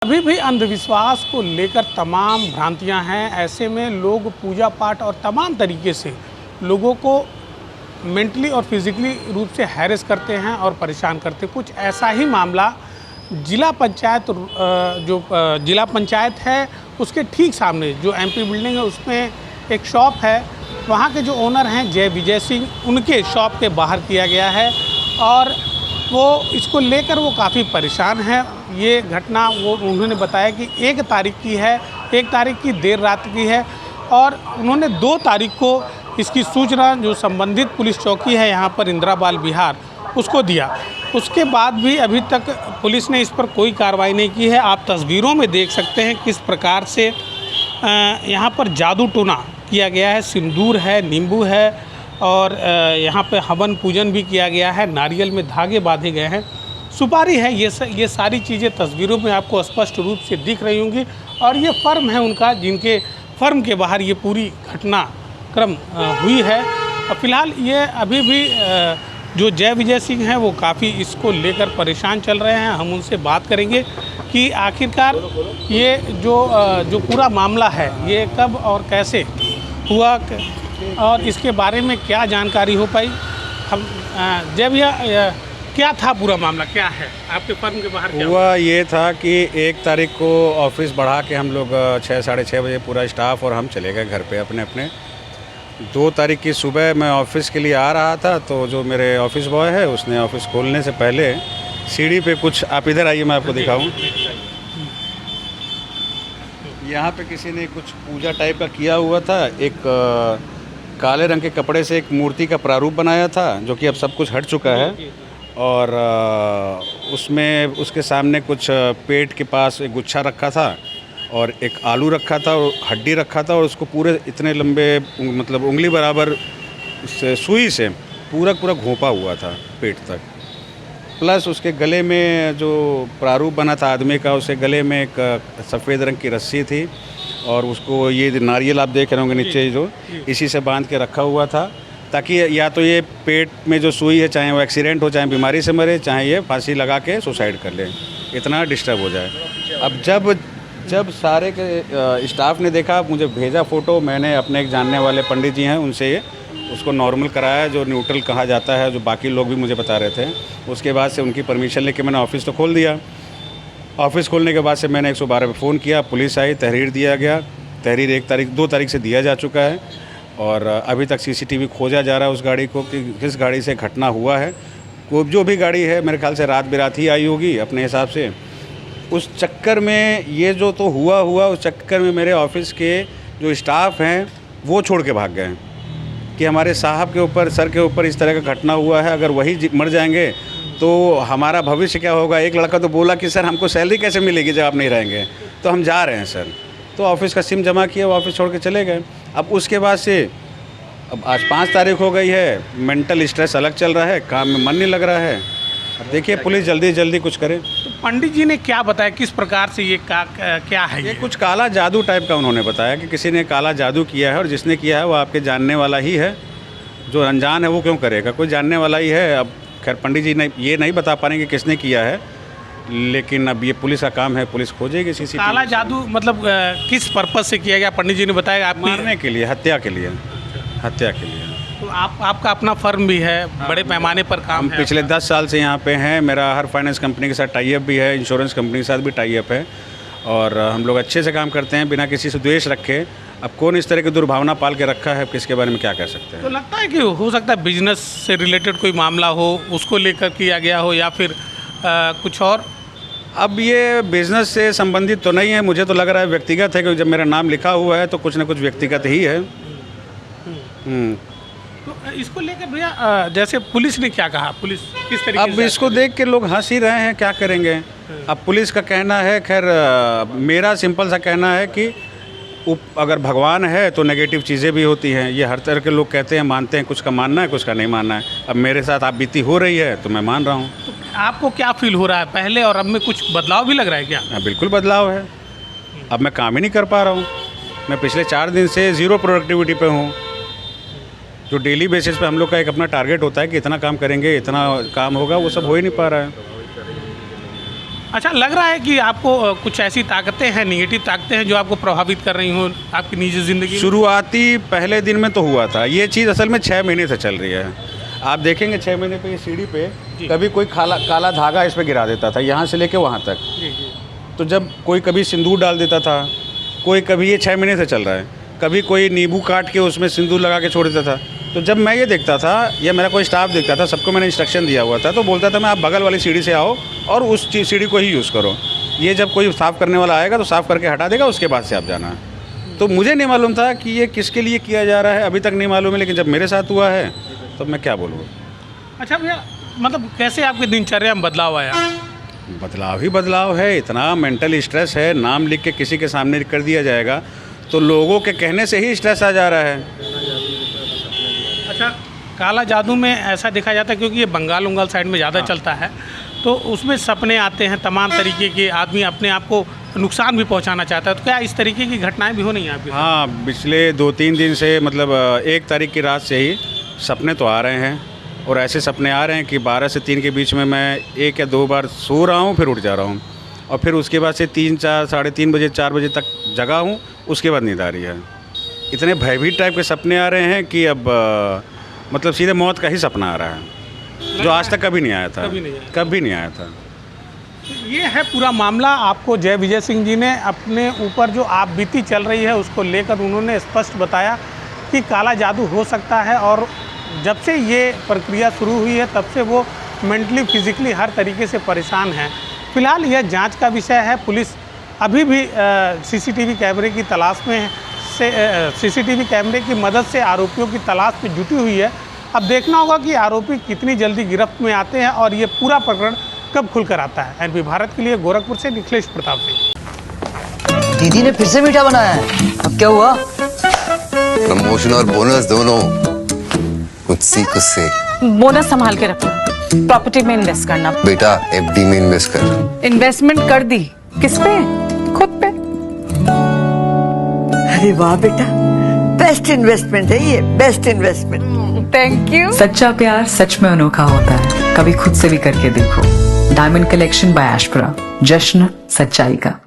अभी भी अंधविश्वास को लेकर तमाम भ्रांतियां हैं। ऐसे में लोग पूजा पाठ और तमाम तरीके से लोगों को मेंटली और फिजिकली रूप से हैरेस करते हैं और परेशान करते हैं। कुछ ऐसा ही मामला जिला पंचायत जिला पंचायत है उसके ठीक सामने जो एमपी बिल्डिंग है उसमें एक शॉप है, वहाँ के जो ओनर हैं जय विजय सिंह, उनके शॉप के बाहर किया गया है और वो इसको लेकर वो काफ़ी परेशान है। ये घटना वो उन्होंने बताया कि 1 तारीख की है, 1 तारीख की देर रात की है और उन्होंने 2 तारीख को इसकी सूचना जो संबंधित पुलिस चौकी है यहाँ पर इंदिराबाल बिहार उसको दिया। उसके बाद भी अभी तक पुलिस ने इस पर कोई कार्रवाई नहीं की है। आप तस्वीरों में देख सकते हैं किस प्रकार से यहाँ पर जादू टोना किया गया है, सिंदूर है, नींबू है और यहाँ पे हवन पूजन भी किया गया है, नारियल में धागे बांधे गए हैं, सुपारी है। ये सारी चीज़ें तस्वीरों में आपको स्पष्ट रूप से दिख रही होंगी और ये फर्म है उनका, जिनके फर्म के बाहर ये पूरी घटनाक्रम हुई है। और फिलहाल ये अभी भी जो जय विजय सिंह हैं वो काफ़ी इसको लेकर परेशान चल रहे हैं। हम उनसे बात करेंगे कि आखिरकार ये जो पूरा मामला है ये कब और कैसे हुआ और इसके बारे में क्या जानकारी हो पाई। हम जय भैया, क्या था पूरा मामला, क्या है आपके फर्म के बाहर क्या हुआ? ये था कि 1 तारीख को ऑफिस बढ़ा के हम लोग 6 साढ़े 6 बजे पूरा स्टाफ और हम चले गए घर पे अपने अपने। 2 तारीख की सुबह मैं ऑफिस के लिए आ रहा था तो जो मेरे ऑफिस बॉय है उसने ऑफिस खोलने से पहले सीढ़ी पे कुछ, आप इधर आइए मैं आपको दिखाऊं, यहाँ पे किसी ने कुछ पूजा टाइप का किया हुआ था। एक काले रंग के कपड़े से एक मूर्ति का प्रारूप बनाया था जो कि अब सब कुछ हट चुका है और उसमें उसके सामने कुछ पेट के पास एक गुच्छा रखा था और एक आलू रखा था और हड्डी रखा था और उसको पूरे इतने लंबे मतलब उंगली बराबर सुई से पूरा घोंपा हुआ था पेट तक। प्लस उसके गले में जो प्रारूप बना था आदमी का, उसके गले में एक सफ़ेद रंग की रस्सी थी और उसको ये नारियल आप देख रहे होंगे नीचे जो इसी से बांध के रखा हुआ था ताकि या तो ये पेट में जो सुई है चाहे वो एक्सीडेंट हो, चाहे बीमारी से मरे, चाहे ये फांसी लगा के सुसाइड कर ले, इतना डिस्टर्ब हो जाए। अब जब सारे के स्टाफ ने देखा, मुझे भेजा फ़ोटो, मैंने अपने एक जानने वाले पंडित जी हैं उनसे उसको नॉर्मल कराया जो न्यूट्रल कहा जाता है, जो बाकी लोग भी मुझे बता रहे थे। उसके बाद से उनकी परमिशन लेके मैंने ऑफ़िस तो खोल दिया। ऑफ़िस खोलने के बाद से मैंने 112 पे फ़ोन किया, पुलिस आई, तहरीर दिया गया। तहरीर 2 तारीख से दिया जा चुका है और अभी तक सीसीटीवी खोजा जा रहा है उस गाड़ी को कि किस गाड़ी से घटना हुआ है। वो जो भी गाड़ी है मेरे ख्याल से रात बिरात ही आई होगी अपने हिसाब से। उस चक्कर में ये जो तो हुआ उस चक्कर में मेरे ऑफिस के जो स्टाफ हैं वो छोड़ के भाग गए कि हमारे साहब के ऊपर, सर के ऊपर इस तरह का घटना हुआ है, अगर वही मर जाएंगे तो हमारा भविष्य क्या होगा। एक लड़का तो बोला कि सर हमको सैलरी कैसे मिलेगी जब आप नहीं रहेंगे, तो हम जा रहे हैं सर। तो ऑफिस का सिम जमा किया, वो ऑफिस छोड़ के चले गए। अब उसके बाद से अब आज 5 तारीख हो गई है, मेंटल स्ट्रेस अलग चल रहा है, काम में मन नहीं लग रहा है। अब देखिए पुलिस जल्दी कुछ करे। तो पंडित जी ने क्या बताया, किस प्रकार से ये क्या है? ये कुछ काला जादू टाइप का उन्होंने बताया कि किसी ने काला जादू किया है और जिसने किया है वो आपके जानने वाला ही है। जो अनजान है वो क्यों करेगा, कोई जानने वाला ही है। अब खैर पंडित जी ये नहीं बता पाएंगे किसने किया है, लेकिन अब ये पुलिस का काम है, पुलिस खोजेगी सीसीटीवी। काला जादू मतलब किस पर्पस से किया गया? पंडित जी ने बताया आप मारने के लिए, हत्या के लिए। तो आपका अपना फर्म भी है, बड़े पैमाने पर काम हम है। पिछले 10 साल से यहाँ पे हैं। मेरा हर फाइनेंस कंपनी के साथ टाई अप भी है, इंश्योरेंस कंपनी के साथ भी टाई अप है और हम लोग अच्छे से काम करते हैं बिना किसी से द्वेष रखे। अब कौन इस तरह की दुर्भावना पाल के रखा है, किसके बारे में क्या कह सकते हैं। तो लगता है कि हो सकता है बिजनेस से रिलेटेड कोई मामला हो, उसको लेकर किया गया हो या फिर कुछ और। अब ये बिज़नेस से संबंधित तो नहीं है, मुझे तो लग रहा है व्यक्तिगत है, क्योंकि जब मेरा नाम लिखा हुआ है तो कुछ ना कुछ व्यक्तिगत ही है। तो इसको लेकर भैया जैसे पुलिस ने क्या कहा, पुलिस किस तरीके अब इसको देख के लोग हंस ही रहे हैं, क्या करेंगे। अब पुलिस का कहना है, खैर मेरा सिंपल सा कहना है कि अगर भगवान है तो नेगेटिव चीज़ें भी होती हैं। ये हर तरह के लोग कहते हैं, मानते हैं, कुछ का मानना है, कुछ का नहीं मानना है। अब मेरे साथ आप बीती हो रही है तो मैं मान रहा हूँ। तो आपको क्या फील हो रहा है, पहले और अब में कुछ बदलाव भी लग रहा है क्या? बिल्कुल बदलाव है। अब मैं काम ही नहीं कर पा रहा हूँ। मैं पिछले 4 दिन से 0 प्रोडक्टिविटी पे हूँ। जो डेली बेसिस पे हम लोग का एक अपना टारगेट होता है कि इतना काम करेंगे, इतना काम होगा, वो सब हो ही नहीं पा रहा है। अच्छा, लग रहा है कि आपको कुछ ऐसी ताकतें हैं, नेगेटिव ताकतें हैं जो आपको प्रभावित कर रही हों आपकी निजी ज़िंदगी में? शुरुआती पहले दिन में तो हुआ था। ये चीज़ असल में 6 महीने से चल रही है। आप देखेंगे 6 महीने पे ये सीढ़ी पे कभी कोई काला धागा इस पे गिरा देता था, यहाँ से लेके वहाँ तक। जी जी। तो जब कोई कभी सिंदूर डाल देता था, कोई कभी, ये 6 महीने से चल रहा है, कभी कोई नींबू काट के उसमें सिंदूर लगा के छोड़ देता था। तो जब मैं ये देखता था या मेरा कोई स्टाफ देखता था, सबको मैंने इंस्ट्रक्शन दिया हुआ था, तो बोलता था मैं आप बगल वाली सीढ़ी से आओ और उस सीढ़ी को ही यूज़ करो। ये जब कोई साफ़ करने वाला आएगा तो साफ़ करके हटा देगा, उसके बाद से आप जाना। तो मुझे नहीं मालूम था कि ये किसके लिए किया जा रहा है, अभी तक नहीं मालूम है, लेकिन जब मेरे साथ हुआ है तो मैं क्या बोलूँ। अच्छा भैया, मतलब कैसे आपकी दिनचर्या में बदलाव आया? बदलाव ही बदलाव है, इतना मेंटल स्ट्रेस है। नाम लिख के किसी के सामने कर दिया जाएगा तो लोगों के कहने से ही स्ट्रेस आ जा रहा है। अच्छा, काला जादू में ऐसा देखा जाता है क्योंकि ये बंगाल उंगाल साइड में ज़्यादा चलता है, तो उसमें सपने आते हैं, तमाम तरीके के, आदमी अपने आप को नुकसान भी पहुंचाना चाहता है। तो क्या इस तरीके की घटनाएं भी हो नहीं आपके साथ? हाँ, पिछले 2-3 दिन से, मतलब 1 तारीख की रात से ही सपने तो आ रहे हैं, और ऐसे सपने आ रहे हैं कि 12 से 3 के बीच में मैं 1 या 2 बार सो रहा हूँ, फिर उठ जा रहा हूँ, और फिर उसके बाद से 3, 4, साढ़े 3 बजे, 4 बजे तक जगा हूँ, उसके बाद नींद आ रही है। इतने भयभीत टाइप के सपने आ रहे हैं कि अब मतलब सीधे मौत का ही सपना आ रहा है, जो आज तक कभी नहीं आया था। कभी नहीं आया था। ये है पूरा मामला। आपको जय विजय सिंह जी ने अपने ऊपर जो आप बीती चल रही है उसको लेकर उन्होंने स्पष्ट बताया कि काला जादू हो सकता है, और जब से ये प्रक्रिया शुरू हुई है तब से वो मेंटली फिजिकली हर तरीके से परेशान हैं। फिलहाल यह जांच का विषय है। पुलिस अभी भी सीसीटीवी कैमरे की तलाश में सीसीटीवी कैमरे की मदद से आरोपियों की तलाश में जुटी हुई है। अब देखना होगा कि आरोपी कितनी जल्दी गिरफ्त में आते हैं और ये पूरा प्रकरण कब खुलकर आता है। एनपी भारत के लिए गोरखपुर से निखिलेश प्रताप सिंह। दीदी ने फिर से मीठा बनाया है, अब क्या हुआ? प्रमोशन और बोनस दोनों कुछ से। बोनस संभाल के रखना, प्रॉपर्टी में इन्वेस्ट करना। बेटा एफडी में इन्वेस्ट कर। इन्वेस्टमेंट कर दी, किस पे? खुद पे। अरे वाह बेटा, बेस्ट इन्वेस्टमेंट है ये, बेस्ट इन्वेस्टमेंट। Thank you. सच्चा प्यार सच में अनोखा होता है, कभी खुद से भी करके देखो। डायमंड कलेक्शन बाय एशप्रा, जश्न सच्चाई का।